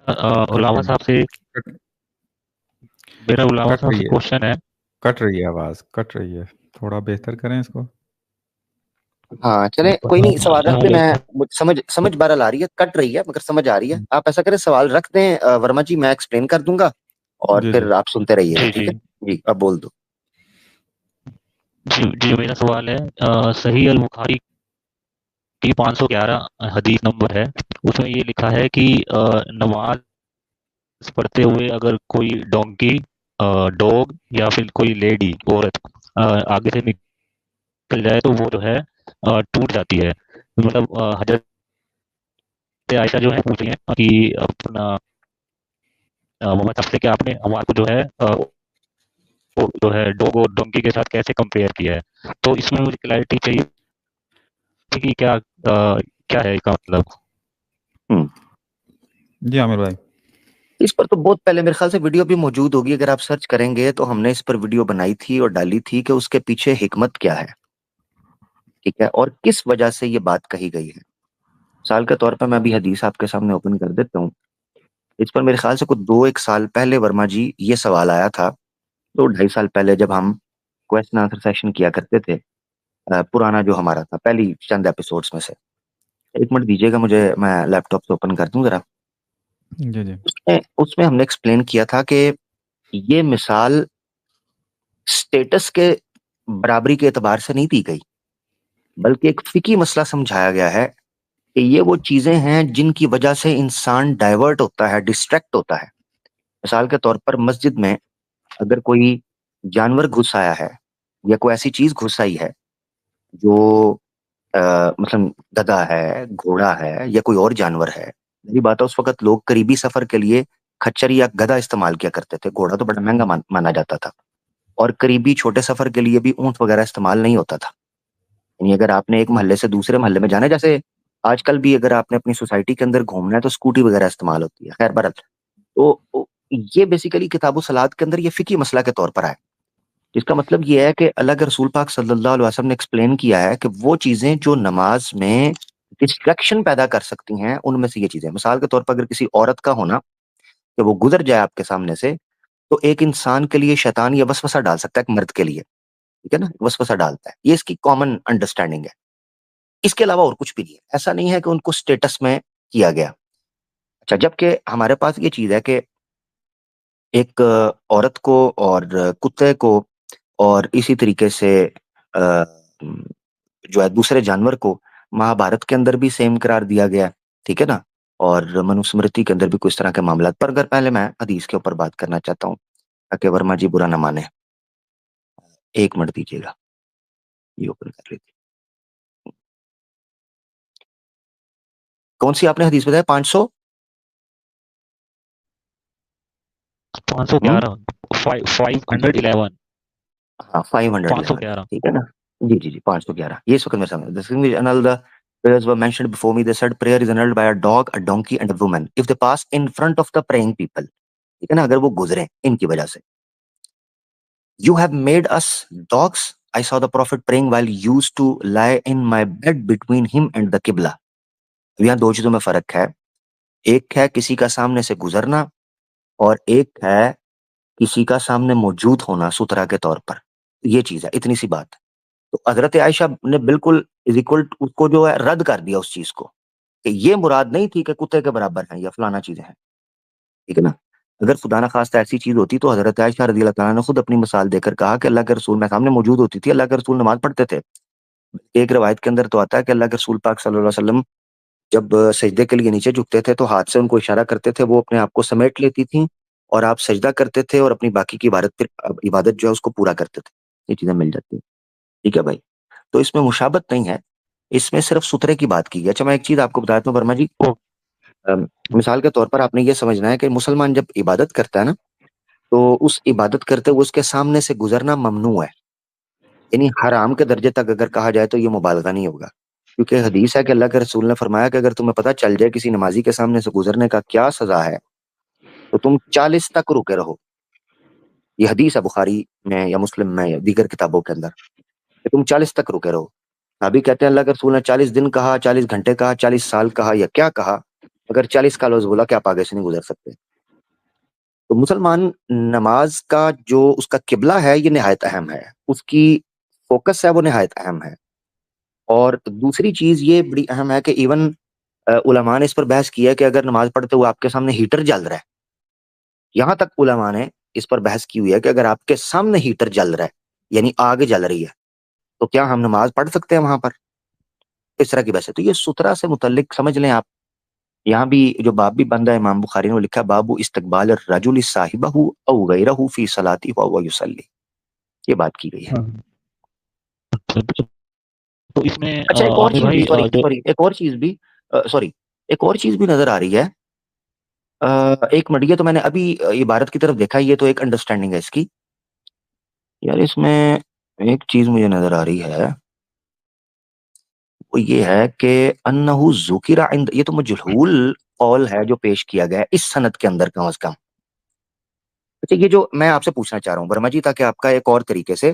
علامہ صاحب سے کٹ میرا علامہ کٹ صاحب سے رہی ہے کوشچن ہے. کٹ رہی ہے آواز، کٹ رہی ہے، تھوڑا بہتر کریں اس کو. ہاں چلیں کوئی نہیں، سوال رکھ دیں. میں سمجھ بہرحال آ رہی ہے، کٹ رہی ہے مگر سمجھ آ رہی ہے. آپ ایسا کریں سوال رکھ دیں ورما جی، میں ایکسپلین کر دوں گا اور جی پھر آپ سنتے رہیے گا. جی ٹھیک جی ہے جی، اب بول دو. جی میرا سوال ہے صحیح البخاری کی 511 حدیث نمبر ہے. اس میں یہ لکھا ہے کہ نماز پڑھتے ہوئے اگر کوئی ڈونکی، ڈوگ یا پھر کوئی لیڈی عورت آگے سے نکل جائے تو وہ جو ہے ٹوٹ جاتی ہے. مطلب حضرت عائشہ جو ہے پوچھ رہی ہیں کہ اپنا محمد صاحب سے کہ آپ نے ہمارے کو جو ہے وہ جو ہے ڈوگ اور ڈونکی کے ساتھ کیسے کمپیئر کیا ہے. تو اس میں مجھے کلیئرٹی چاہیے کہ کیا ہے اس کا مطلب. جی عامر بھائی. اس پر تو بہت پہلے میرے خیال سے ویڈیو بھی موجود ہوگی، اگر آپ سرچ کریں گے تو ہم نے اس پر ویڈیو بنائی تھی اور ڈالی تھی کہ اس کے پیچھے حکمت کیا ہے، ٹھیک ہے، اور کس وجہ سے یہ بات کہی گئی ہے. مثال کے طور پر میں ابھی حدیث آپ کے سامنے اوپن کر دیتا ہوں. اس پر میرے خیال سے کچھ 2-1 سال پہلے ورما جی یہ سوال آیا تھا، 2-2.5 سال پہلے جب ہم کویسچن آنسر سیشن کیا کرتے تھے، پرانا جو ہمارا تھا پہلی چند ایپیسوڈز میں سے. 1 منٹ دیجیے گا مجھے، میں لیپ ٹاپ سے اوپن کر دوں ذرا. جی جی اس میں ہم نے ایکسپلین کیا تھا کہ یہ مثال سٹیٹس کے برابری کے اعتبار سے نہیں دی گئی، بلکہ ایک فقہی مسئلہ سمجھایا گیا ہے کہ یہ وہ چیزیں ہیں جن کی وجہ سے انسان ڈائیورٹ ہوتا ہے، ڈسٹریکٹ ہوتا ہے. مثال کے طور پر مسجد میں اگر کوئی جانور گھس آیا ہے یا کوئی ایسی چیز گھس آئی ہے جو مثلا گدھا ہے، گھوڑا ہے یا کوئی اور جانور ہے. میری بات ہے اس وقت لوگ قریبی سفر کے لیے کھچر یا گدھا استعمال کیا کرتے تھے، گھوڑا تو بڑا مہنگا مانا جاتا تھا، اور قریبی چھوٹے سفر کے لیے بھی اونٹ وغیرہ استعمال نہیں ہوتا تھا. یعنی اگر آپ نے ایک محلے سے دوسرے محلے میں جانا ہے، جیسے آج کل بھی اگر آپ نے اپنی سوسائٹی کے اندر گھومنا ہے تو اسکوٹی وغیرہ استعمال ہوتی ہے. خیر برت تو یہ بیسیکلی کتاب و صلات کے اندر یہ فقہی مسئلہ کے طور پر ہے، جس کا مطلب یہ ہے کہ اللہ کے رسول پاک صلی اللہ علیہ وسلم نے ایکسپلین کیا ہے کہ وہ چیزیں جو نماز میں ڈسٹریکشن پیدا کر سکتی ہیں ان میں سے یہ چیزیں. مثال کے طور پر اگر کسی عورت کا ہونا کہ وہ گزر جائے آپ کے سامنے سے، تو ایک انسان کے لیے شیطان یہ وسوسہ ڈال سکتا ہے ایک مرد کے لیے، ٹھیک ہے نا، وسوسہ ڈالتا ہے. یہ اس کی کامن انڈرسٹینڈنگ ہے، اس کے علاوہ اور کچھ بھی نہیں ہے. ایسا نہیں ہے کہ ان کو سٹیٹس میں کیا گیا. اچھا، جبکہ ہمارے پاس یہ چیز ہے کہ ایک عورت کو اور کتے کو اور اسی طریقے سے جو ہے دوسرے جانور کو مہابھارت کے اندر بھی سیم قرار دیا گیا، ٹھیک ہے نا، اور منوسمرتی کے اندر بھی کچھ طرح کے معاملات پر. اگر پہلے میں حدیث کے اوپر بات کرنا چاہتا ہوں تاکہ ورما جی برا نہ مانے. 1 منٹ دیجیے گا، یہ اوپن کر لیتے. کون سی آپ نے حدیث بتایا؟ 500 511 511 ہاں 511 511. ٹھیک ہے نا. جی جی جی 511 یہ اس وقت میں سمجھ. The thing is, another the prayers were mentioned before me. They said prayer is annulled by a dog, a donkey and a woman if they pass in front of the praying people. ٹھیک ہے نا، اگر وہ گزریں ان کی وجہ سے. You have made us dogs. I saw the prophet praying while he used to lie in my bed between him and the Qibla. یہاں 2 چیزوں میں فرق ہے. ایک ہے کسی کا سامنے سے گزرنا اور ایک ہے کسی کا سامنے موجود ہونا سترا کے طور پر. یہ چیز ہے، اتنی سی بات. تو حضرت عائشہ نے بالکل اس کو جو ہے رد کر دیا اس چیز کو کہ یہ مراد نہیں تھی کہ کتے کے برابر ہیں یا فلانا چیزیں ہیں، ٹھیک ہے نا. اگر خدا نہ خواستہ ایسی چیز ہوتی تو حضرت عائشہ رضی اللہ تعالیٰ نے خود اپنی مثال دے کر کہا کہ اللہ کے رسول میں سامنے موجود ہوتی تھی، اللہ کے رسول نماز پڑھتے تھے. ایک روایت کے اندر تو آتا ہے کہ اللہ کے رسول پاک صلی اللہ علیہ وسلم جب سجدے کے لیے نیچے جھکتے تھے تو ہاتھ سے ان کو اشارہ کرتے تھے، وہ اپنے آپ کو سمیٹ لیتی تھیں اور آپ سجدہ کرتے تھے اور اپنی باقی کی عبادت جو ہے اس کو پورا کرتے تھے. یہ چیزیں مل جاتی ہیں، ٹھیک ہے بھائی. تو اس میں مشابت نہیں ہے، اس میں صرف سترے کی بات کی گئی. اچھا، میں ایک چیز آپ کو بتاتا ہوں ورما جی. مثال کے طور پر آپ نے یہ سمجھنا ہے کہ مسلمان جب عبادت کرتا ہے نا تو اس عبادت کرتے ہوئے اس کے سامنے سے گزرنا ممنوع ہے. یعنی حرام کے درجے تک اگر کہا جائے تو یہ مبالغہ نہیں ہوگا، کیونکہ حدیث ہے کہ اللہ کے رسول نے فرمایا کہ اگر تمہیں پتہ چل جائے کسی نمازی کے سامنے سے گزرنے کا کیا سزا ہے تو تم 40 تک رکے رہو. یہ حدیث ہے بخاری میں یا مسلم میں یا دیگر کتابوں کے اندر کہ تم 40 تک رکے رہو. ابھی کہتے ہیں اللہ کے رسول نے 40 دن کہا، 40 گھنٹے کہا، 40 سال کہا یا کیا کہا، اگر 40 کا لفظ بولا کہ آپ آگے سے نہیں گزر سکتے. تو مسلمان نماز کا جو اس کا قبلہ ہے یہ نہایت اہم ہے، اس کی فوکس ہے وہ نہایت اہم ہے. اور دوسری چیز یہ بڑی اہم ہے کہ ایون علماء نے اس پر بحث کیا کہ اگر نماز پڑھتے ہوئے آپ کے سامنے ہیٹر جل رہا ہے، یہاں تک علماء نے اس پر بحث کی ہوئی ہے کہ اگر آپ کے سامنے ہیٹر جل رہا ہے یعنی آگ جل رہی ہے تو کیا ہم نماز پڑھ سکتے ہیں وہاں پر؟ اس طرح کی بحث ہے. تو یہ سترہ سے متعلق سمجھ لیں آپ. یہاں بھی جو باب بھی بندہ امام بخاری نے وہ لکھا باب استقبال الرجل صاحبہ او غیرہ فی صلاتی وهو یصلی، یہ بات کی گئی ہے. ہاں. تو اس میں اچھا ایک اور عامر چیز بھی بھائی جو سوری ایک اور چیز بھی نظر آ رہی ہے. ایک منٹ، یہ تو میں نے ابھی عبارت کی طرف دیکھا، یہ تو ایک انڈرسٹینڈنگ ہے اس کی. یار اس میں ایک چیز مجھے نظر آ رہی ہے، وہ یہ ہے کہ انہ ذکر عند، یہ تو مجہول قول ہے جو پیش کیا گیا ہے اس سند کے اندر کم از کم. اچھا یہ جو میں آپ سے پوچھنا چاہ رہا ہوں ورما جی، تاکہ آپ کا ایک اور طریقے سے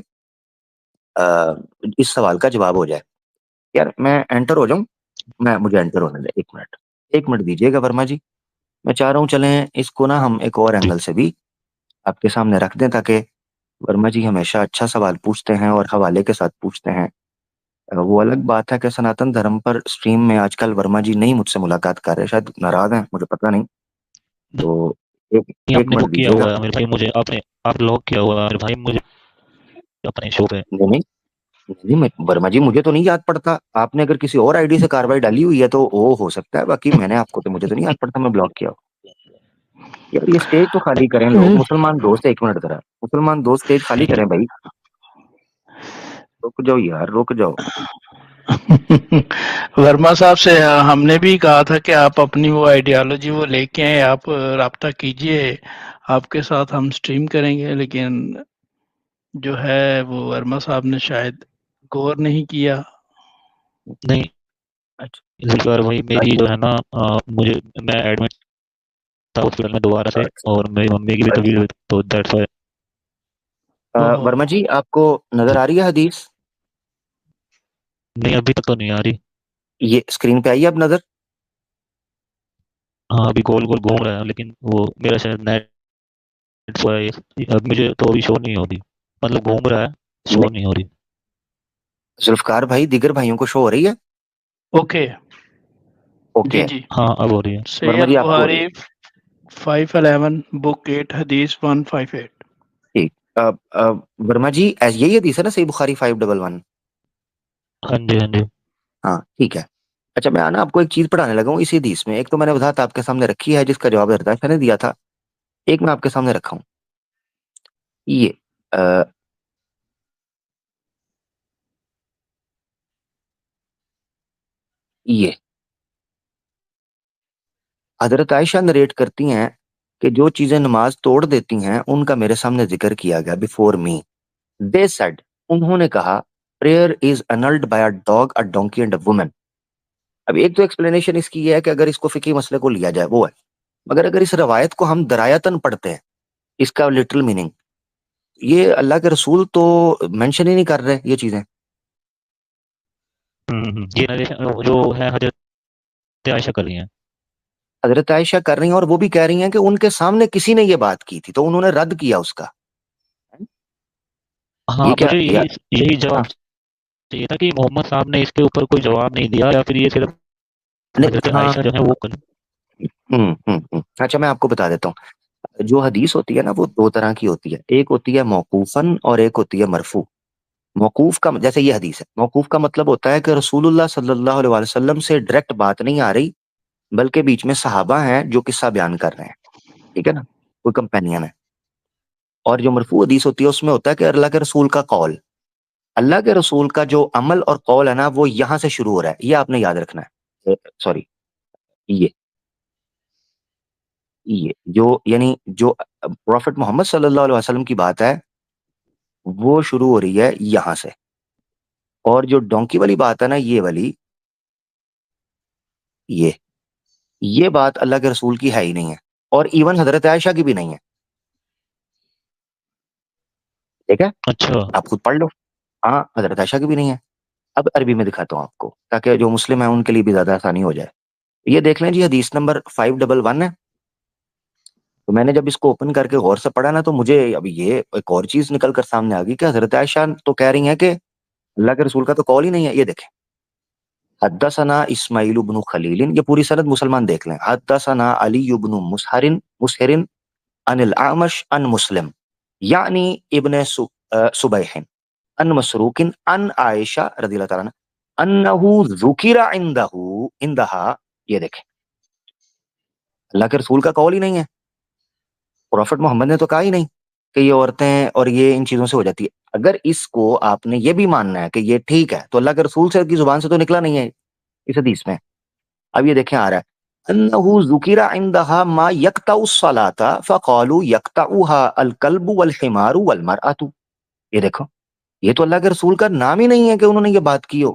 اس سوال کا جواب ہو جائے. یار میں انٹر ہو جاؤں، مجھے انٹر ہونے دیں. ایک منٹ دیجیے گا ورما جی. میں چاہ رہا ہوں چلیں اس کو نا ہم ایک اور اینگل سے بھی آپ کے سامنے رکھ دیں، تاکہ ورما جی ہمیشہ اچھا سوال پوچھتے ہیں اور حوالے کے ساتھ پوچھتے ہیں. وہ الگ بات ہے کہ سناتن دھرم پر سٹریم میں آج کل ورما جی نہیں مجھ سے ملاقات کر رہے، شاید ناراض ہیں، مجھے پتہ نہیں. تو آپ ایک نے وہ منٹ کیا دیجیے گا. ہوا ہے عامر بھائی، مجھے آپ لوگ کیا ہوا ہے عامر بھائی مجھے اپنے شو پہ. نہیں ورما جی مجھے تو نہیں یاد پڑتا، آپ نے اگر کسی اور آئی ڈی سے کاروائی ڈالی ہوئی ہے تو وہ ہو سکتا ہے، باقی میں نے آپ کو تو مجھے تو نہیں یاد پڑتا میں بلاک کیا ہوں. یار یہ سٹیج تو خالی کریں لوگ، مسلمان دوست. ایک منٹ ذرا، مسلمان دوست سٹیج خالی کریں بھائی. رک جاؤ یار، رک جاؤ. ورما صاحب سے ہم نے بھی کہا تھا کہ آپ اپنی وہ آئیڈیالوجی وہ لے کے آئے، آپ رابطہ کیجئے، آپ کے ساتھ ہم سٹریم کریں گے، لیکن جو ہے وہ ورما صاحب نے شاید غور نہیں کیا. نہیں اچھا ذکر بھائی، میری جو ہے نا مجھے میں ایڈمٹ تھا ہاسپٹل میں دوبارہ سے، اچھا اور میری ممی کی بھی طبیعت ہوئی، تو دیٹس وائی. ورما جی آپ کو نظر آ رہی ہے حدیث؟ نہیں ابھی تک تو نہیں آ رہی. یہ اسکرین پہ آئی ہے اب نظر؟ ہاں ابھی گول گول گھوم رہا ہے، لیکن وہ میرا شاید نیٹ اب مجھے تو ابھی شو نہیں ہو رہی، مطلب گھوم رہا ہے، شو نہیں ہو رہی. ذوالفقار بھائی دیگر بھائیوں کو شو ہو رہی ہے؟ اوکے اوکے جی ہے. جی. ہاں اب ہو رہی ہے. صحیح ورما جی آپ کو ہو رہی البخاری 511 بک 8 حدیث 158. ہے؟ ٹھیک. ورما جی یہی حدیث ہے نا صحیح بخاری 511؟ ہاں جی ہاں جی. ہاں ٹھیک ہے. اچھا میں نا آپ کو ایک چیز پڑھانے لگا ہوں اسی حدیث میں. ایک تو میں نے وضاحت آپ کے سامنے رکھی ہے جس کا جواب ہرداشہ نے دیا تھا، ایک میں آپ کے سامنے رکھا ہوں. یہ یہ حضرت عائشہ نریٹ کرتی ہیں کہ جو چیزیں نماز توڑ دیتی ہیں ان کا میرے سامنے ذکر کیا گیا. بفور می دے سیڈ، انہوں نے کہا prayer is انلڈ by a dog, a donkey and a woman. اب ایک تو ایکسپلینیشن اس کی یہ ہے کہ اگر اس کو فقہی مسئلے کو لیا جائے وہ ہے، مگر اگر اس روایت کو ہم درایتاً پڑھتے ہیں اس کا لٹرل میننگ، یہ اللہ کے رسول تو مینشن ہی نہیں کر رہے یہ چیزیں. یہ narration جو ہے حضرت عائشہ کر رہی ہیں. حضرت عائشہ کر رہی ہیں اور وہ بھی کہہ رہی ہیں کہ ان کے سامنے کسی نے یہ بات کی تھی تو انہوں نے رد کیا اس کا. ہاں یہ کیا مجھے یہی جواب چاہیے تھا کہ محمد صاحب نے اس کے اوپر کوئی جواب نہیں دیا، یا پھر یہ صرف حضرت ہاں عائشہ جو ہے وہ اچھا میں آپ کو بتا دیتا ہوں. جو حدیث ہوتی ہے نا وہ دو طرح کی ہوتی ہے، ایک ہوتی ہے موقوفاً اور ایک ہوتی ہے مرفوع. موقوف کا جیسے یہ حدیث ہے، موقوف کا مطلب ہوتا ہے کہ رسول اللہ صلی اللہ علیہ وسلم سے ڈائریکٹ بات نہیں آ رہی، بلکہ بیچ میں صحابہ ہیں جو قصہ بیان کر رہے ہیں، ٹھیک ہے نا، کوئی کمپینین ہے. اور جو مرفوع حدیث ہوتی ہے اس میں ہوتا ہے کہ اللہ کے رسول کا قول، اللہ کے رسول کا جو عمل اور قول ہے نا وہ یہاں سے شروع ہو رہا ہے. یہ آپ نے یاد رکھنا ہے. سوری یہ جو یعنی جو پروفٹ محمد صلی اللہ علیہ وسلم کی بات ہے وہ شروع ہو رہی ہے یہاں سے، اور جو ڈونکی والی بات ہے نا یہ والی، یہ بات اللہ کے رسول کی ہے ہی نہیں ہے، اور ایون حضرت عائشہ کی بھی نہیں ہے. ٹھیک ہے، اچھا. آپ خود پڑھ لو. ہاں حضرت عائشہ کی بھی نہیں ہے. اب عربی میں دکھاتا ہوں آپ کو تاکہ جو مسلم ہیں ان کے لیے بھی زیادہ آسانی ہو جائے. یہ دیکھ لیں جی حدیث نمبر 511 ہے. تو میں نے جب اس کو اوپن کر کے غور سے پڑھا نا تو مجھے اب یہ ایک اور چیز نکل کر سامنے آ گئی کہ حضرت عائشہ تو کہہ رہی ہیں کہ اللہ کے رسول کا تو قول ہی نہیں ہے. یہ دیکھیں حدثنا اسماعیل بن خلیل, یہ پوری سند مسلمان دیکھ لیں. حدثنا علی بن مسہر عن الاعمش عن مسلم یعنی ابن صبیح عن مسروق عن عائشہ رضی اللہ تعالیٰ عنہ انہ ذکر عندها. یہ دیکھیں اللہ کے رسول کا قول ہی نہیں ہے, پروفٹ محمد نے تو کہا ہی نہیں کہ یہ عورتیں اور یہ ان چیزوں سے ہو جاتی ہے. اگر اس کو آپ نے یہ بھی ماننا ہے کہ یہ ٹھیک ہے تو اللہ کے رسول سے کی زبان سے تو نکلا نہیں ہے اس حدیث میں. اب یہ دیکھیں آ رہا ہے انہ ذکر عندها ما یقطع الصلاۃ فقالوا یقطعها الکلب والحمار والمرأۃ. یہ دیکھو یہ تو اللہ کے رسول کا نام ہی نہیں ہے کہ انہوں نے یہ بات کی ہو.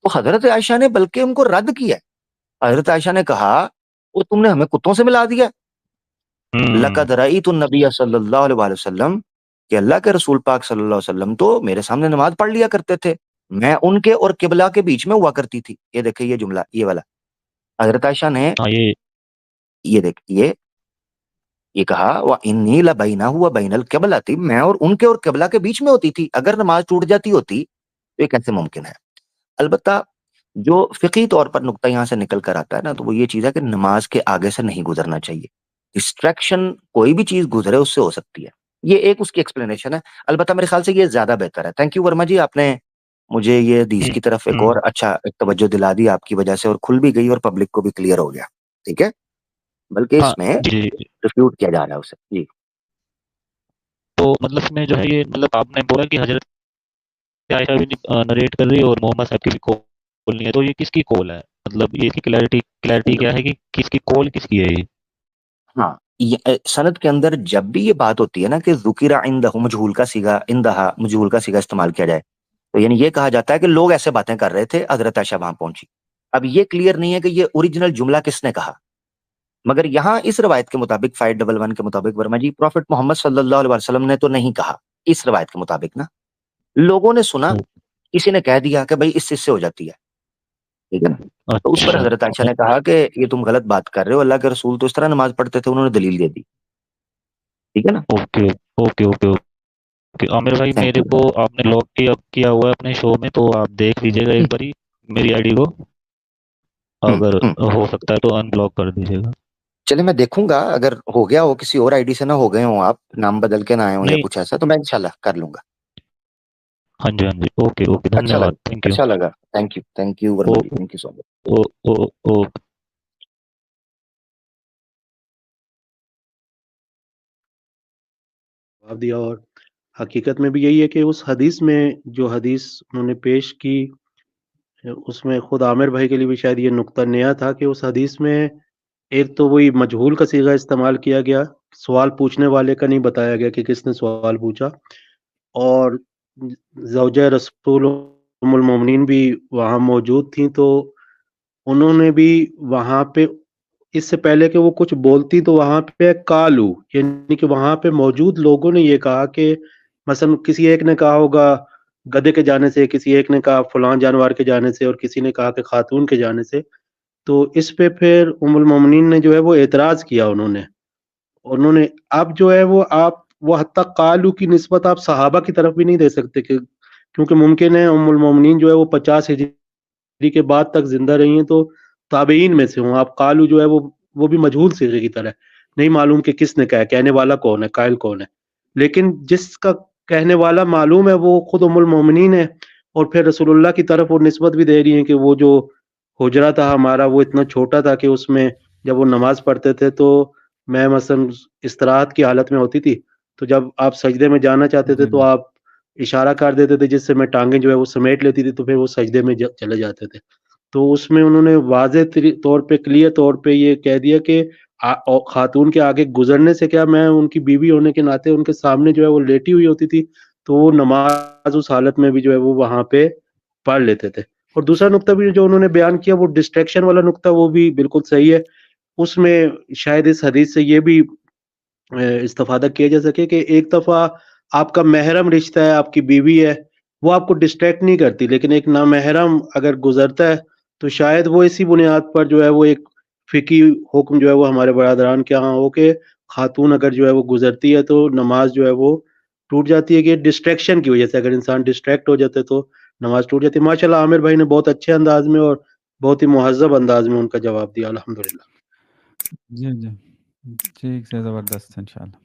تو حضرت عائشہ نے بلکہ ان کو رد کیا. حضرت عائشہ نے کہا وہ تم نے ہمیں کتوں سے ملا دیا. لقد رأیت النبی صلی اللہ علیہ وسلم, کہ اللہ کے رسول پاک صلی اللہ علیہ وسلم تو میرے سامنے نماز پڑھ لیا کرتے تھے, میں ان کے اور قبلہ کے بیچ میں ہوا کرتی تھی. یہ دیکھیں یہ جملہ یہ والا حضرت عائشہ نے یہ دیکھ یہ کہا وَإِنِّي لَبَيْنَهُ وَبَيْنَ الْقِبْلَةِ, میں اور ان کے اور قبلہ کے بیچ میں ہوتی تھی. اگر نماز ٹوٹ جاتی ہوتی تو یہ کیسے ممکن ہے؟ البتہ جو فقہی طور پر نقطہ یہاں سے نکل کر آتا ہے نا تو وہ یہ چیز ہے کہ نماز کے آگے سے نہیں گزرنا چاہیے. ڈسٹریکشن کوئی بھی چیز گزرے اس سے ہو سکتی ہے. یہ ایک اس کی ایکسپلینیشن ہے. البتہ میرے خیال سے یہ زیادہ بہتر ہے. تھینک یو ورما جی, آپ نے مجھے یہ حدیث کی طرف ایک اور اچھا ایک توجہ دلا دی آپ کی وجہ سے, اور کھل بھی گئی اور پبلک کو بھی کلیئر ہو گیا. ٹھیک ہے, بلکہ اس میں ریفیوٹ کیا جا رہا ہے اسے. جی تو مطلب میں جو ہے یہ مطلب آپ نے بولا کہ حضرت عائشہ بھی نریٹ کر رہی ہے اور محمد صاحب کی بھی کول نہیں ہے, تو یہ کس کی کول ہے؟ مطلب یہ اس کی کلیئرٹی کیا ہے کہ کس کی کول کس کی ہے یہ؟ ہاں سند کے اندر جب بھی یہ بات ہوتی ہے نا کہ ذکر عندہ مجہول کا صیغہ عندہ مجہول کا صیغہ استعمال کیا جائے تو یعنی یہ کہا جاتا ہے کہ لوگ ایسے باتیں کر رہے تھے, حضرت عائشہ وہاں پہنچی. اب یہ کلیئر نہیں ہے کہ یہ اوریجنل جملہ کس نے کہا, مگر یہاں اس روایت کے مطابق 511 کے مطابق ورما جی پروفٹ محمد صلی اللہ علیہ وسلم نے تو نہیں کہا. اس روایت کے مطابق نا لوگوں نے سنا, کسی نے کہہ دیا کہ بھائی اس سے ہو جاتی ہے. ٹھیک ہے نا, تو اس پر حضرت عائشہ نے کہا کہ یہ تم غلط بات کر رہے ہو, اللہ کے رسول تو اس طرح نماز پڑھتے تھے, انہوں نے دلیل دے دی. ٹھیک ہے نا. اوکے اوکے اوکے اوکے عامر بھائی, میرے کو آپ نے لاک کیا ہوا ہے اپنے شو میں, تو آپ دیکھ لیجیے گا ایک باری میری آئی ڈی کو, اگر ہو سکتا ہے تو ان بلاک کر دیجیے گا. چلے میں دیکھوں گا, اگر ہو گیا ہو کسی اور آئی ڈی سے نہ ہو گئے ہوں, آپ نام بدل کے نہ آئے ہوں یا کچھ ایسا, تو میں انشاءاللہ کر لوں گا. ہاں جی ہاں جی, اوکے اوکے, دھنیہ واد, تھینک یو. اچھا لگا, thank you Verma ji, thank you so much. جواب دیا. اور حقیقت میں بھی یہی ہے کہ اس حدیث میں جو حدیث انہوں نے پیش کی اس میں خود عامر بھائی کے لیے بھی شاید یہ نقطہ نیا تھا کہ اس حدیث میں ایک تو وہی مجہول کا صیغہ استعمال کیا گیا, سوال پوچھنے والے کا نہیں بتایا گیا کہ کس نے سوال پوچھا, اور زوجہ رسول ام المومنین بھی وہاں موجود تھیں, تو انہوں نے بھی وہاں پہ اس سے پہلے کہ وہ کچھ بولتی تو وہاں پہ کالو, یعنی کہ وہاں پہ موجود لوگوں نے یہ کہا کہ مثلا کسی ایک نے کہا ہوگا گدھے کے جانے سے, کسی ایک نے کہا فلان جانور کے جانے سے, اور کسی نے کہا کہ خاتون کے جانے سے. تو اس پہ پھر ام المومنین نے جو ہے وہ اعتراض کیا, انہوں نے اب جو ہے وہ حتی قالو کی نسبت آپ صحابہ کی طرف بھی نہیں دے سکتے, کیونکہ ممکن ہے ام المومنین جو ہے وہ 50 ہجری کے بعد تک زندہ رہی ہیں, تو تابعین میں سے ہوں. آپ قالو جو ہے وہ بھی مجہول صیغے کی طرح نہیں معلوم کہ کس نے کہا, کہنے والا کون ہے, قائل کون ہے. لیکن جس کا کہنے والا معلوم ہے وہ خود ام المومنین ہے, اور پھر رسول اللہ کی طرف وہ نسبت بھی دے رہی ہیں کہ وہ جو حجرہ تھا ہمارا وہ اتنا چھوٹا تھا کہ اس میں جب وہ نماز پڑھتے تھے تو میں مثلا استراحت کی حالت میں ہوتی تھی, تو جب آپ سجدے میں جانا چاہتے تھے تو آپ اشارہ کر دیتے تھے جس سے میں ٹانگیں جو ہے وہ سمیٹ لیتی تھی, تو پھر وہ سجدے میں چلے جاتے تھے. تو اس میں انہوں نے واضح طور پہ کلیئر طور پہ یہ کہہ دیا کہ خاتون کے آگے گزرنے سے کیا, میں ان کی بیوی ہونے کے ناطے ان کے سامنے جو ہے وہ لیٹی ہوئی ہوتی تھی, تو وہ نماز اس حالت میں بھی جو ہے وہ وہاں پہ پڑھ لیتے تھے. اور دوسرا نقطہ بھی جو انہوں نے بیان کیا وہ ڈسٹریکشن والا نقطہ, وہ بھی بالکل صحیح ہے. اس میں شاید اس حدیث سے یہ بھی استفادہ کیا جا سکے کہ ایک دفعہ آپ کا محرم رشتہ ہے, آپ کی بیوی ہے, وہ آپ کو ڈسٹریکٹ نہیں کرتی, لیکن ایک نامحرم اگر گزرتا ہے تو شاید وہ اسی بنیاد پر جو ہے وہ ایک فقی حکم جو ہے وہ ہمارے برادران کے ہاں ہو کہ خاتون اگر جو ہے وہ گزرتی ہے تو نماز جو ہے وہ ٹوٹ جاتی ہے کہ ڈسٹریکشن کی وجہ سے، اگر انسان ڈسٹریکٹ ہو جاتے تو نماز ٹوٹ جاتی ہے. ماشاءاللہ عامر بھائی نے بہت اچھے انداز میں اور بہت ہی مہذب انداز میں ان کا جواب دیا. الحمدللہ. جی جی ٹھیک سے زبردست انشاءاللہ.